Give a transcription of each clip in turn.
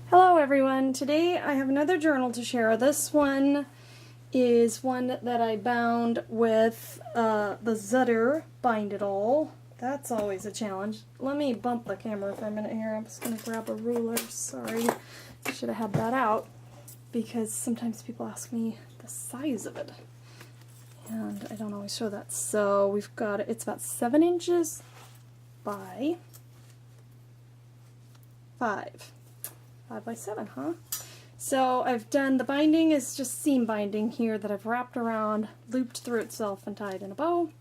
Hello everyone! Today I have another journal to share. This one is one that I bound with the Zutter Bind It All. That's always a challenge. Let me bump the camera for a minute here. I'm just going to grab a ruler. Sorry, I should have had that out because sometimes people ask me the size of it and I don't always show that. So we've got it's about 7 inches by 5 by 7, huh? So I've done, the binding is just seam binding here that I've wrapped around, looped through itself, and tied in a bow.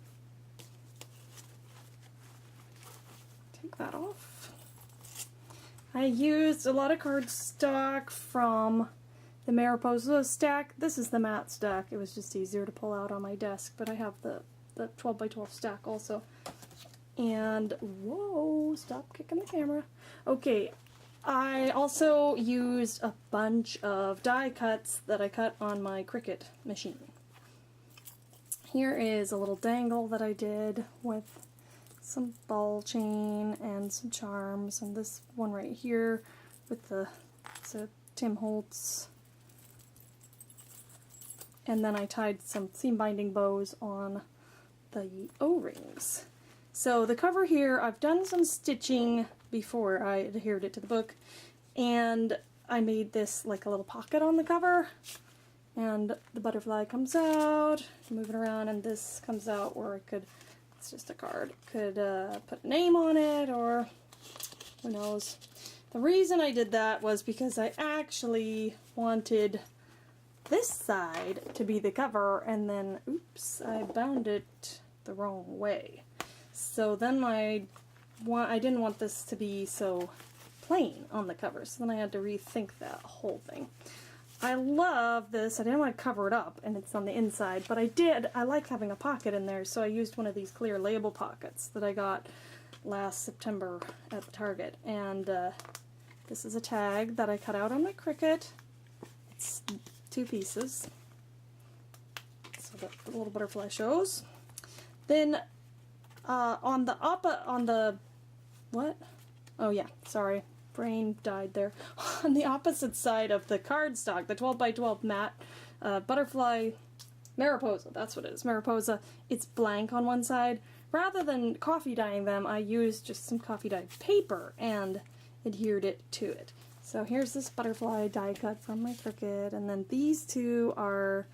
Take that off. I used a lot of cardstock from the Mariposa stack. This is the matte stack. It was just easier to pull out on my desk, but I have the 12 by 12 stack also. And, whoa, stop kicking the camera. Okay. I also used a bunch of die cuts that I cut on my Cricut machine. Here is a little dangle that I did with some ball chain and some charms, and this one right here with it's a Tim Holtz. And then I tied some seam binding bows on the O-rings. So the cover here, I've done some stitching before I adhered it to the book, and I made this like a little pocket on the cover, and the butterfly comes out, move it around, and this comes out where I could, it's just a card, could put a name on it, or who knows. The reason I did that was because I actually wanted this side to be the cover, and then, oops, I bound it the wrong way. So then I didn't want this to be so plain on the cover, so then I had to rethink that whole thing. I love this. I didn't want to cover it up, and it's on the inside, but I like having a pocket in there, so I used one of these clear label pockets that I got last September at Target. And this is a tag that I cut out on my Cricut. It's 2 pieces, so that the little butterfly shows. Then oh yeah, sorry, brain died there. On the opposite side of the cardstock, the 12 by 12 matte butterfly Mariposa, that's what it is, Mariposa, it's blank on one side. Rather than coffee dyeing them, I used just some coffee dyed paper and adhered it to it. So here's this butterfly die cut from my Cricut, and then these two are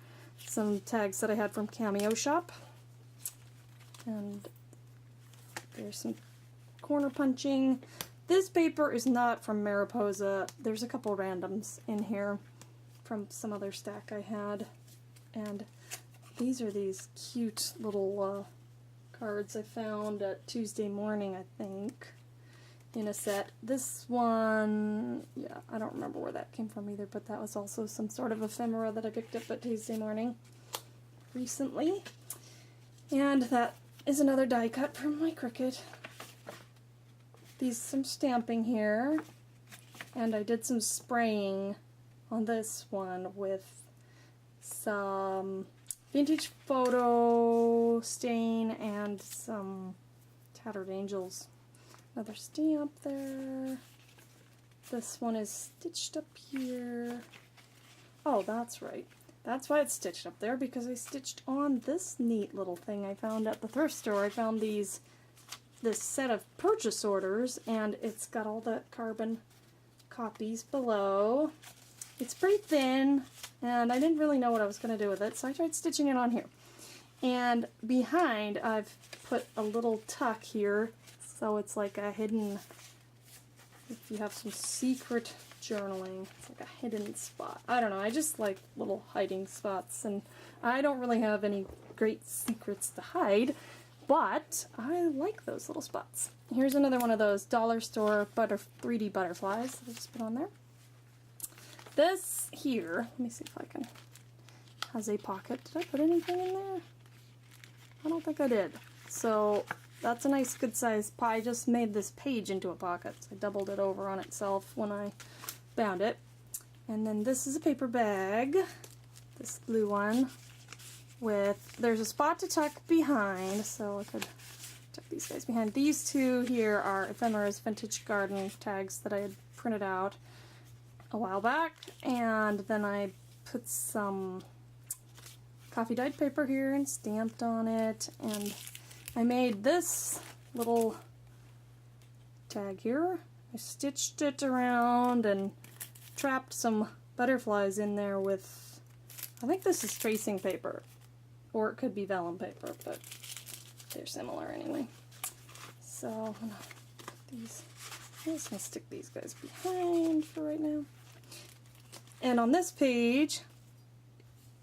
some tags that I had from Cameo Shoppe. And there's some corner punching. This paper is not from Mariposa. There's a couple randoms in here from some other stack I had. And these are these cute little cards I found at Tuesday Morning, I think, in a set. This one, yeah, I don't remember where that came from either, but that was also some sort of ephemera that I picked up at Tuesday Morning recently. And that is another die cut from my Cricut. Some stamping here, and I did some spraying on this one with some vintage photo stain and some tattered angels. Another stamp there. This one is stitched up here. Oh, that's right. That's why it's stitched up there, because I stitched on this neat little thing I found at the thrift store. I found this set of purchase orders, and it's got all the carbon copies below. It's pretty thin, and I didn't really know what I was going to do with it, so I tried stitching it on here. And behind, I've put a little tuck here, so it's like a hidden, if you have some secret journaling, it's like a hidden spot. I don't know, I just like little hiding spots, and I don't really have any great secrets to hide, but I like those little spots. Here's another one of those dollar store 3D butterflies that I just put on there. This here, let me see if I can, has a pocket. Did I put anything in there? I don't think I did. So that's a nice good size pie. I just made this page into a pocket. So I doubled it over on itself when I bound it. And then this is a paper bag, this blue one, there's a spot to tuck behind, so I could tuck these guys behind. These two here are Ephemera's Vintage Garden tags that I had printed out. a while back, and then I put some coffee dyed paper here and stamped on it, and I made this little tag here. I stitched it around and trapped some butterflies in there with, I think this is tracing paper, or it could be vellum paper, but they're similar anyway. So I'm just gonna stick these guys behind for right now. And on this page,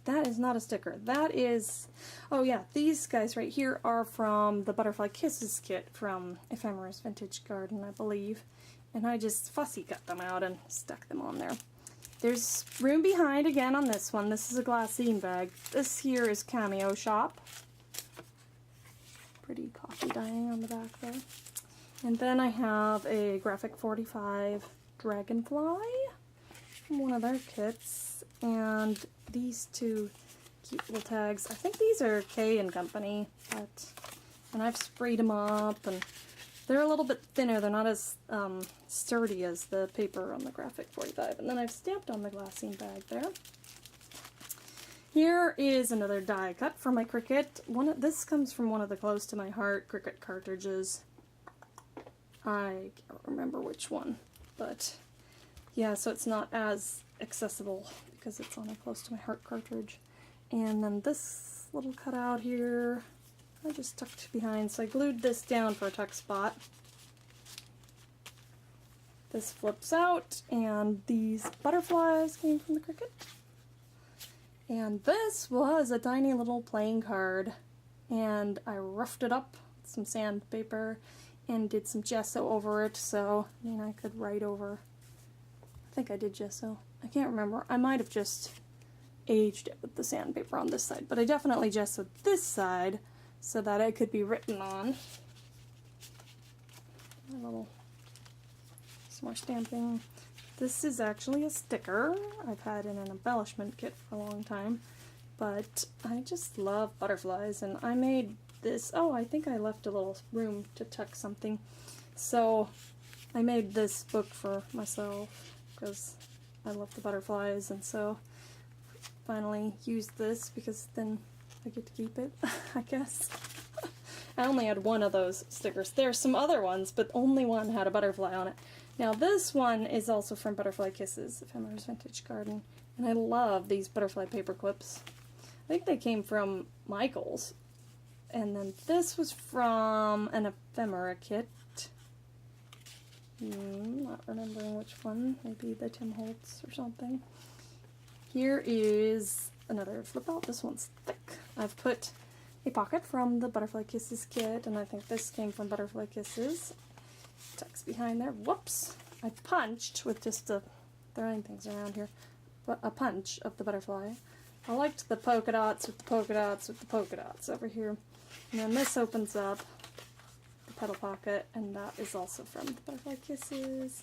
that is not a sticker. That is, oh yeah, these guys right here are from the Butterfly Kisses kit from Ephemera's Vintage Garden, I believe. And I just fussy cut them out and stuck them on there. There's room behind again on this one. This is a glassine bag. This here is Cameo Shoppe. Pretty coffee dyeing on the back there. And then I have a Graphic 45 Dragonfly from one of their kits. And these two cute little tags. I think these are K and Company, and I've sprayed them up, and they're a little bit thinner. They're not as sturdy as the paper on the Graphic 45. And then I've stamped on the glassine bag there. Here is another die cut for my Cricut. This comes from one of the close to my heart Cricut cartridges. I can't remember which one, but yeah, so it's not as accessible because it's on a close to my heart cartridge. And then this little cutout here, I just tucked behind, so I glued this down for a tuck spot. This flips out, and these butterflies came from the Cricut. And this was a tiny little playing card, and I roughed it up with some sandpaper and did some gesso over it, so I could write over. I think I did gesso. I can't remember. I might have just aged it with the sandpaper on this side, but I definitely gessoed this side so that it could be written on. Some more stamping. This is actually a sticker I've had in an embellishment kit for a long time, but I just love butterflies, and I made this. Oh, I think I left a little room to tuck something, so I made this book for myself because I love the butterflies, and so finally used this because then I get to keep it, I guess. I only had one of those stickers. There's some other ones, but only one had a butterfly on it. Now this one is also from Butterfly Kisses, Ephemera's Vintage Garden, and I love these butterfly paper clips. I think they came from Michael's. And then this was from an Ephemera kit. Not remembering which one, maybe the Tim Holtz or something. Here is another flip out. This one's thick. I've put a pocket from the Butterfly Kisses kit, and I think this came from Butterfly Kisses. Tucks behind there. Whoops! I punched with just throwing things around here, but a punch of the butterfly. I liked the polka dots with the polka dots with the polka dots over here. And then this opens up the petal pocket, and that is also from the Butterfly Kisses.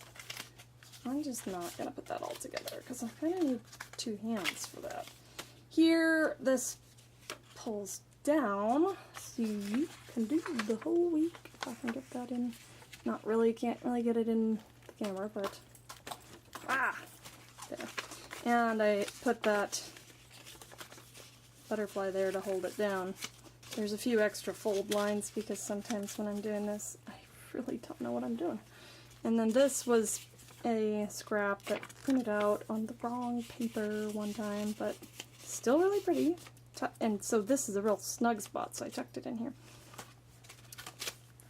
I'm just not going to put that all together because I kind of need two hands for that. Here, this pulls down, so you can do the whole week. If I can get that in. Not really, can't really get it in the camera, but there. And I put that butterfly there to hold it down. There's a few extra fold lines because sometimes when I'm doing this, I really don't know what I'm doing. And then this was a scrap that printed out on the wrong paper one time, but still really pretty. And so this is a real snug spot, so I tucked it in here.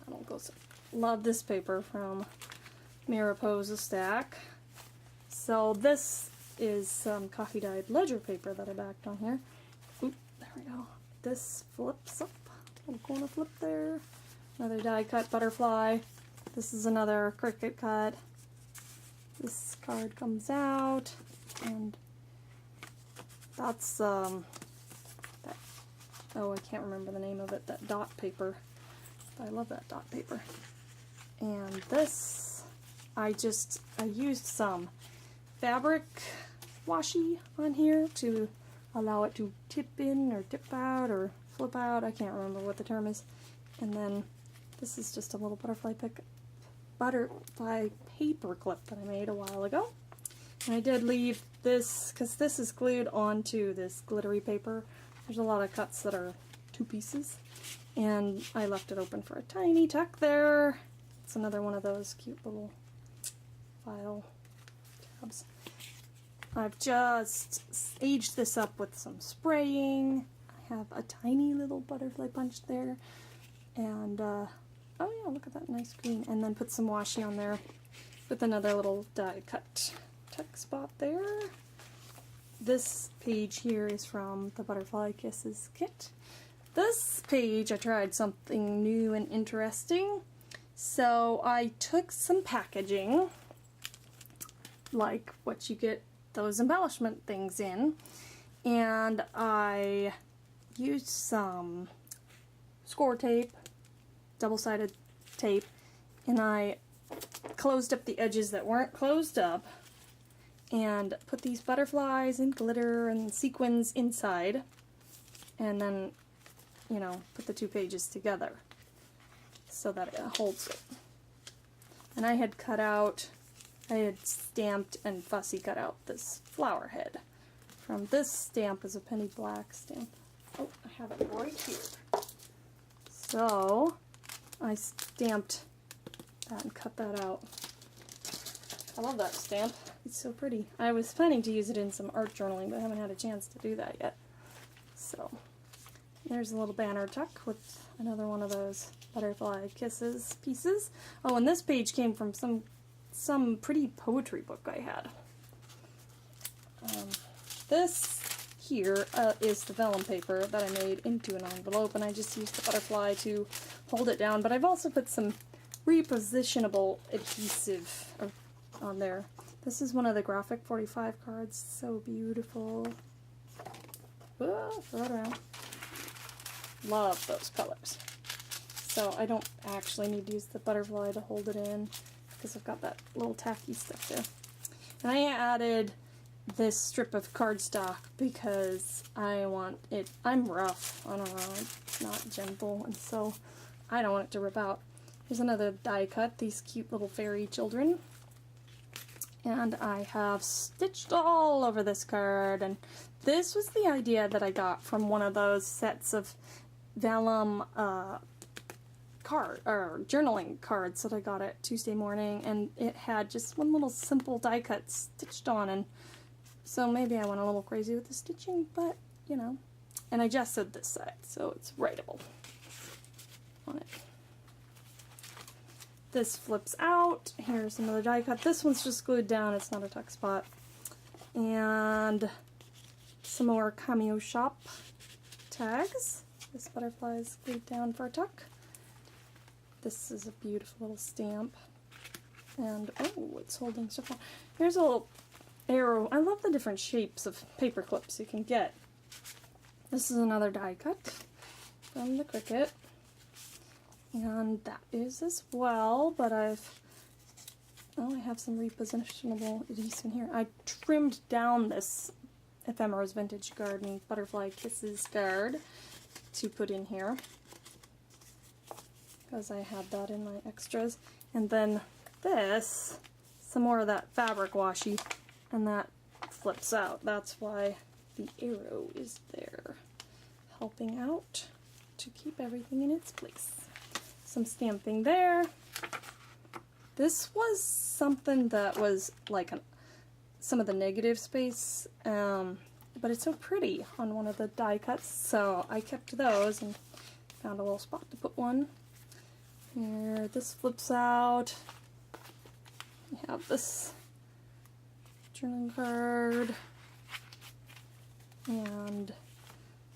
I don't go so. Love this paper from Mariposa stack. So this is some coffee dyed ledger paper that I backed on here. Oop, there we go. This flips up, little corner flip there. Another die cut butterfly. This is another Cricut cut. This card comes out, and that's oh, I can't remember the name of it. That dot paper. I love that dot paper. And this, I used some fabric washi on here to allow it to tip in or tip out or flip out. I can't remember what the term is. And then this is just a little butterfly paper clip that I made a while ago. And I did leave this, because this is glued onto this glittery paper. There's a lot of cuts that are 2 pieces. And I left it open for a tiny tuck there. It's another one of those cute little file tabs. I've just aged this up with some spraying. I have a tiny little butterfly punch there. And, oh yeah, look at that nice green. And then put some washi on there with another little die cut tuck spot there. This page here is from the Butterfly Kisses kit. This page I tried something new and interesting. So I took some packaging, like what you get those embellishment things in, and I used some score tape, double-sided tape, and I closed up the edges that weren't closed up and put these butterflies and glitter and sequins inside, and then, you know, put the 2 pages together so that it holds it. And I had stamped and fussy cut out this flower head from this stamp. Is a penny black stamp. Oh, I have it right here. So I stamped that and cut that out. I love that stamp. It's so pretty. I was planning to use it in some art journaling, but I haven't had a chance to do that yet. So there's a little banner tuck with another one of those Butterfly Kisses pieces. Oh, and this page came from some pretty poetry book I had. This here is the vellum paper that I made into an envelope, and I just used the butterfly to hold it down, but I've also put some repositionable adhesive on there. This is one of the graphic 45 cards. So beautiful. Throw it around. Love those colors. So I don't actually need to use the butterfly to hold it in because I've got that little tacky stuff there. And I added this strip of cardstock because I want it, I'm rough, I don't know, it's not gentle, and so I don't want it to rip out. Here's another die cut, these cute little fairy children. And I have stitched all over this card, and this was the idea that I got from one of those sets of vellum journaling cards that I got at Tuesday morning, and it had just one little simple die cut stitched on, and so maybe I went a little crazy with the stitching, but you know. And I just sewed this side, so it's writable on it. This flips out. Here's another die cut. This one's just glued down, it's not a tuck spot. And some more Cameo Shoppe tags. This butterfly is glued down for a tuck. This is a beautiful little stamp. And, oh, it's holding so far. Here's a little arrow. I love the different shapes of paper clips you can get. This is another die cut from the Cricut. And that is as well, but I have some repositionable adhesive in here. I trimmed down this Ephemera's Vintage Garden Butterfly Kisses card to put in here because I had that in my extras. And then this, some more of that fabric washi, and that flips out. That's why the arrow is there, helping out to keep everything in its place. Some stamping there. This was something that was like some of the negative space, but it's so pretty on one of the die cuts, so I kept those and found a little spot to put one. Here, this flips out. We have this journaling card, and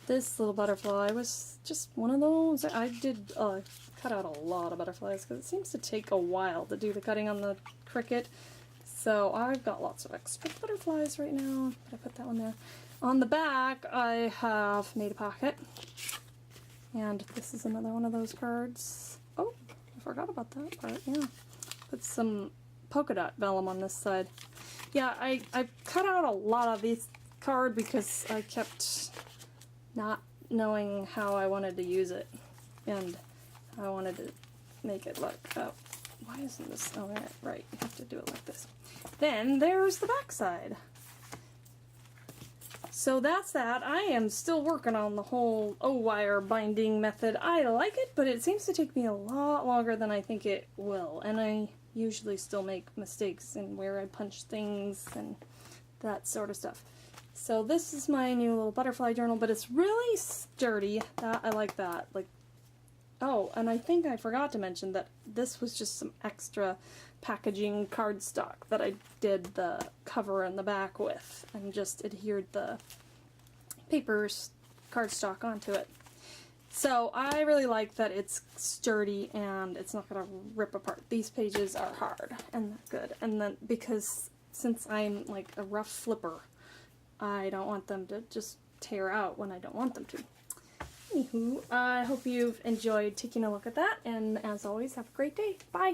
this little butterfly was just one of those. I did cut out a lot of butterflies because it seems to take a while to do the cutting on the Cricut. So I've got lots of extra butterflies right now, but I put that one there. On the back, I have made a pocket, and this is another one of those cards. Oh, I forgot about that part, yeah. Put some polka dot vellum on this side. Yeah, I cut out a lot of this card because I kept not knowing how I wanted to use it, and I wanted to make it look why isn't this, oh right, you have to do it like this. Then there's the back side. So that's that. I am still working on the whole O-wire binding method. I like it, but it seems to take me a lot longer than I think it will. And I usually still make mistakes in where I punch things and that sort of stuff. So this is my new little butterfly journal, but it's really sturdy. I like that. Like, oh, and I think I forgot to mention that this was just some extra packaging cardstock that I did the cover and the back with, and just adhered the paper's cardstock onto it. So I really like that it's sturdy and it's not going to rip apart. These pages are hard and good, and then because since I'm like a rough flipper, I don't want them to just tear out when I don't want them to. Anywho, I hope you've enjoyed taking a look at that, and as always, have a great day. Bye!